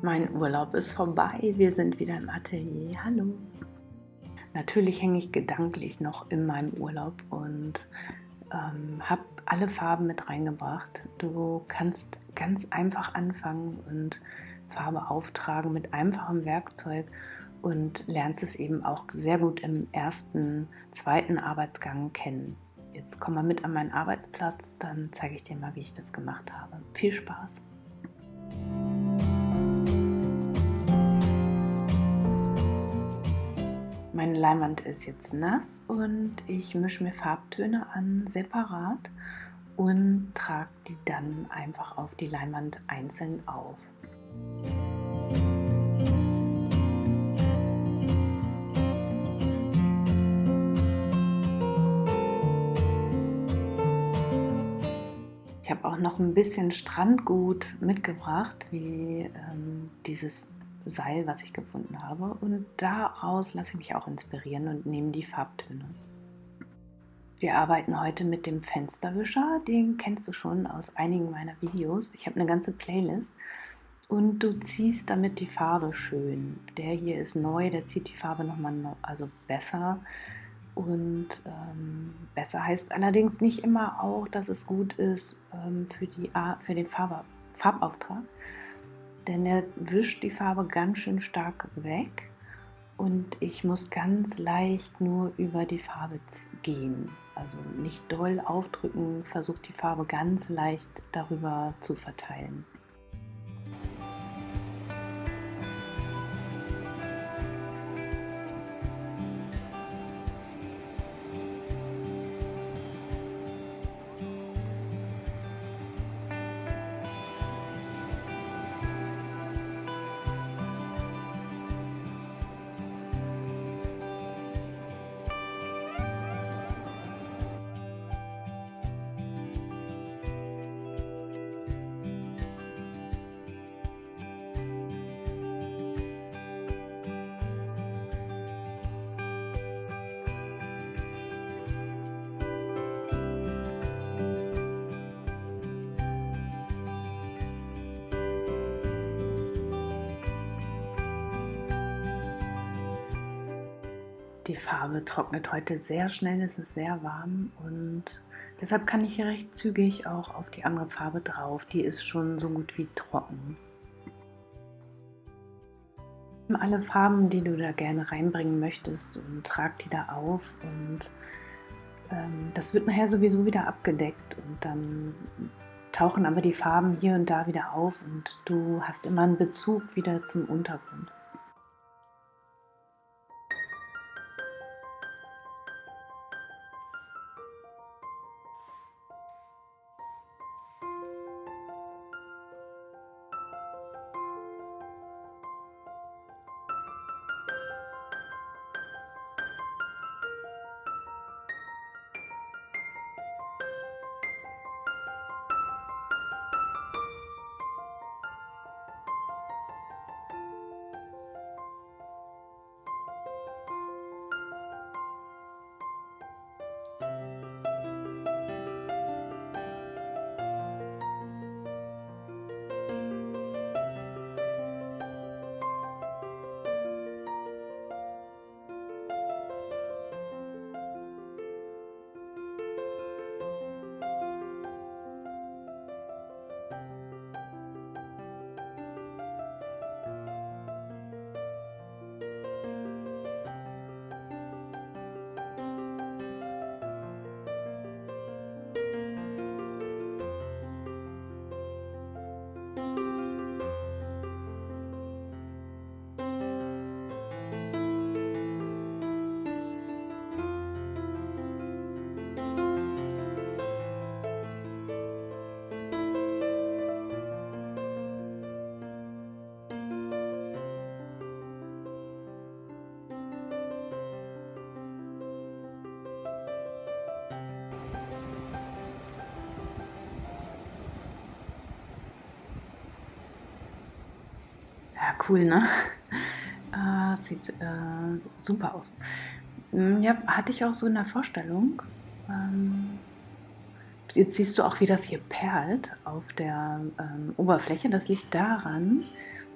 Mein Urlaub ist vorbei, wir sind wieder im Atelier. Hallo. Natürlich hänge ich gedanklich noch in meinem Urlaub und habe alle Farben mit reingebracht. Du kannst ganz einfach anfangen und Farbe auftragen mit einfachem Werkzeug und lernst es eben auch sehr gut im ersten, zweiten Arbeitsgang kennen. Jetzt komm mal mit an meinen Arbeitsplatz, dann zeige ich dir mal, wie ich das gemacht habe. Viel Spaß! Meine Leinwand ist jetzt nass und ich mische mir Farbtöne an separat und trage die dann einfach auf die Leinwand einzeln auf. Ich habe auch noch ein bisschen Strandgut mitgebracht, wie dieses Seil, was ich gefunden habe, und daraus lasse ich mich auch inspirieren und nehme die Farbtöne. Wir arbeiten heute mit dem Fensterwischer, den kennst du schon aus einigen meiner Videos. Ich habe eine ganze Playlist und du ziehst damit die Farbe schön. Der hier ist neu, der zieht die Farbe nochmal besser. Und besser heißt allerdings nicht immer auch, dass es gut ist für den Farbauftrag, denn er wischt die Farbe ganz schön stark weg und ich muss ganz leicht nur über die Farbe gehen. Also nicht doll aufdrücken, versuche die Farbe ganz leicht darüber zu verteilen. Die Farbe trocknet heute sehr schnell, es ist sehr warm und deshalb kann ich hier recht zügig auch auf die andere Farbe drauf. Die ist schon so gut wie trocken. Alle Farben, die du da gerne reinbringen möchtest, und trag die da auf und das wird nachher sowieso wieder abgedeckt und dann tauchen aber die Farben hier und da wieder auf und du hast immer einen Bezug wieder zum Untergrund. Ja, cool, ne? Sieht super aus. Ja, hatte ich auch so in der Vorstellung. Jetzt siehst du auch, wie das hier perlt auf der Oberfläche. Das liegt daran,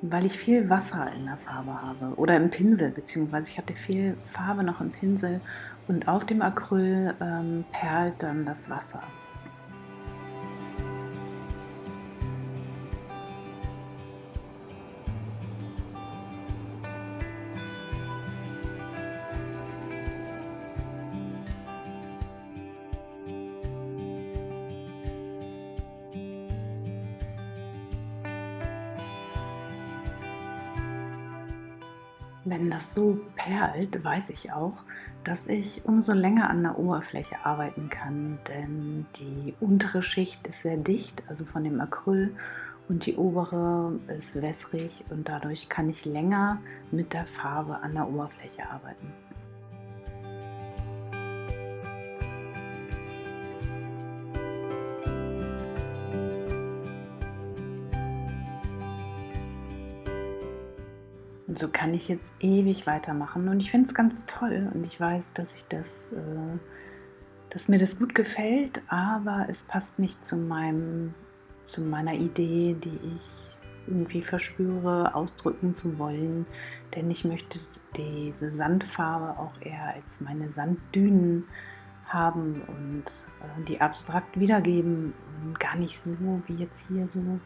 weil ich viel Wasser in der Farbe habe oder im Pinsel, beziehungsweise ich hatte viel Farbe noch im Pinsel und auf dem Acryl perlt dann das Wasser. Wenn das so perlt, weiß ich auch, dass ich umso länger an der Oberfläche arbeiten kann, denn die untere Schicht ist sehr dicht, also von dem Acryl, und die obere ist wässrig und dadurch kann ich länger mit der Farbe an der Oberfläche arbeiten. Und so kann ich jetzt ewig weitermachen und ich finde es ganz toll und ich weiß, dass mir das gut gefällt, aber es passt nicht zu meiner Idee, die ich irgendwie verspüre, ausdrücken zu wollen, denn ich möchte diese Sandfarbe auch eher als meine Sanddünen haben und die abstrakt wiedergeben und gar nicht so wie jetzt hier so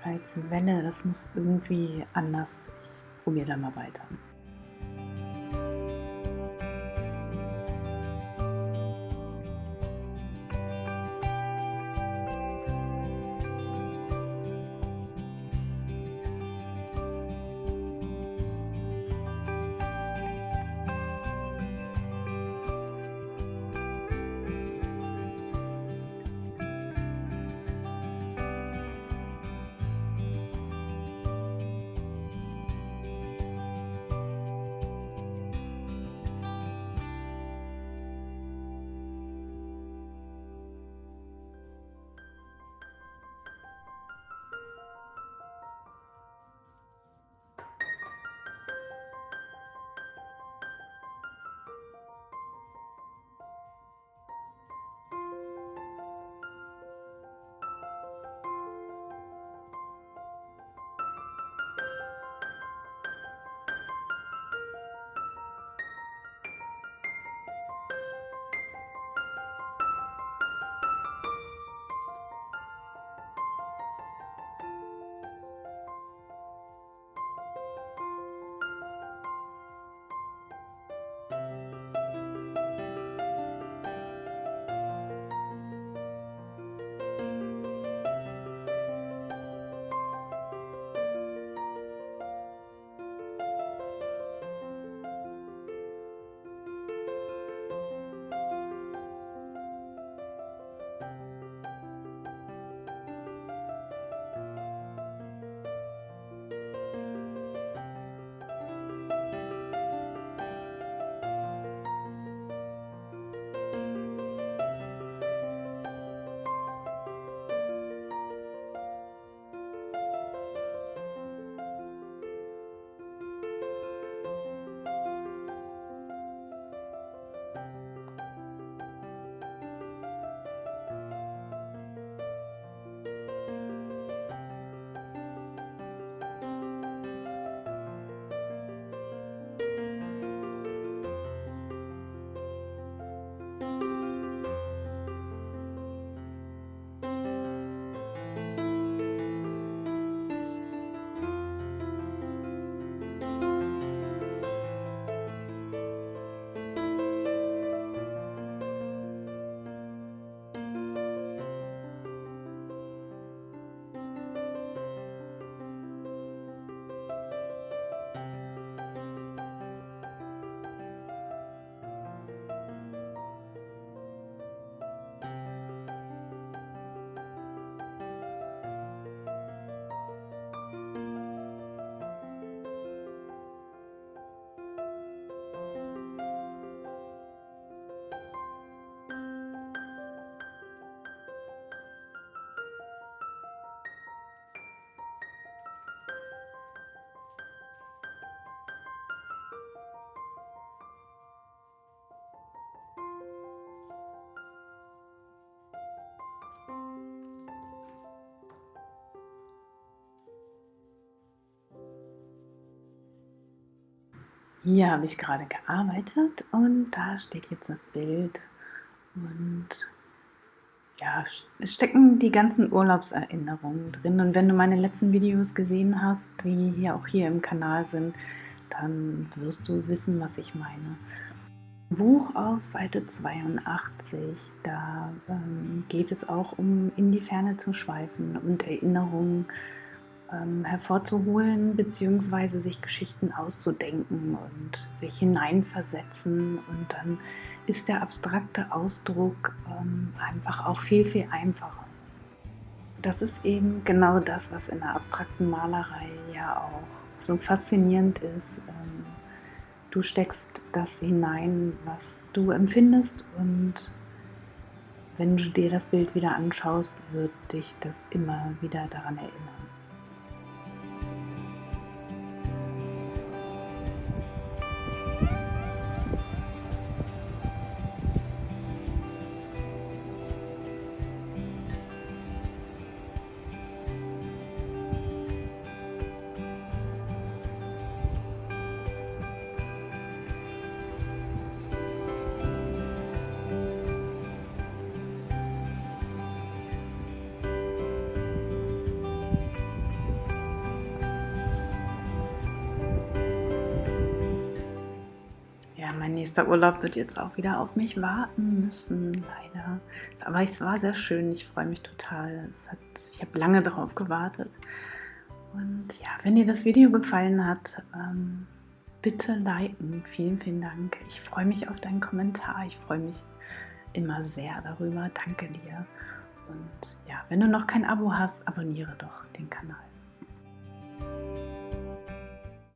als Welle. Das muss irgendwie anders. Ich probiere da mal weiter. Hier habe ich gerade gearbeitet und da steht jetzt das Bild und ja, es stecken die ganzen Urlaubserinnerungen drin. Und wenn du meine letzten Videos gesehen hast, die hier auch hier im Kanal sind, dann wirst du wissen, was ich meine. Im Buch auf Seite 82, da geht es auch um in die Ferne zu schweifen und Erinnerungen hervorzuholen, beziehungsweise sich Geschichten auszudenken und sich hineinversetzen. Und dann ist der abstrakte Ausdruck einfach auch viel, viel einfacher. Das ist eben genau das, was in der abstrakten Malerei ja auch so faszinierend ist. Du steckst das hinein, was du empfindest, und wenn du dir das Bild wieder anschaust, wird dich das immer wieder daran erinnern. Ja, mein nächster Urlaub wird jetzt auch wieder auf mich warten müssen, leider. Aber es war sehr schön, ich freue mich total. Ich habe lange darauf gewartet. Und ja, wenn dir das Video gefallen hat, bitte liken. Vielen, vielen Dank. Ich freue mich auf deinen Kommentar. Ich freue mich immer sehr darüber. Danke dir. Und ja, wenn du noch kein Abo hast, abonniere doch den Kanal.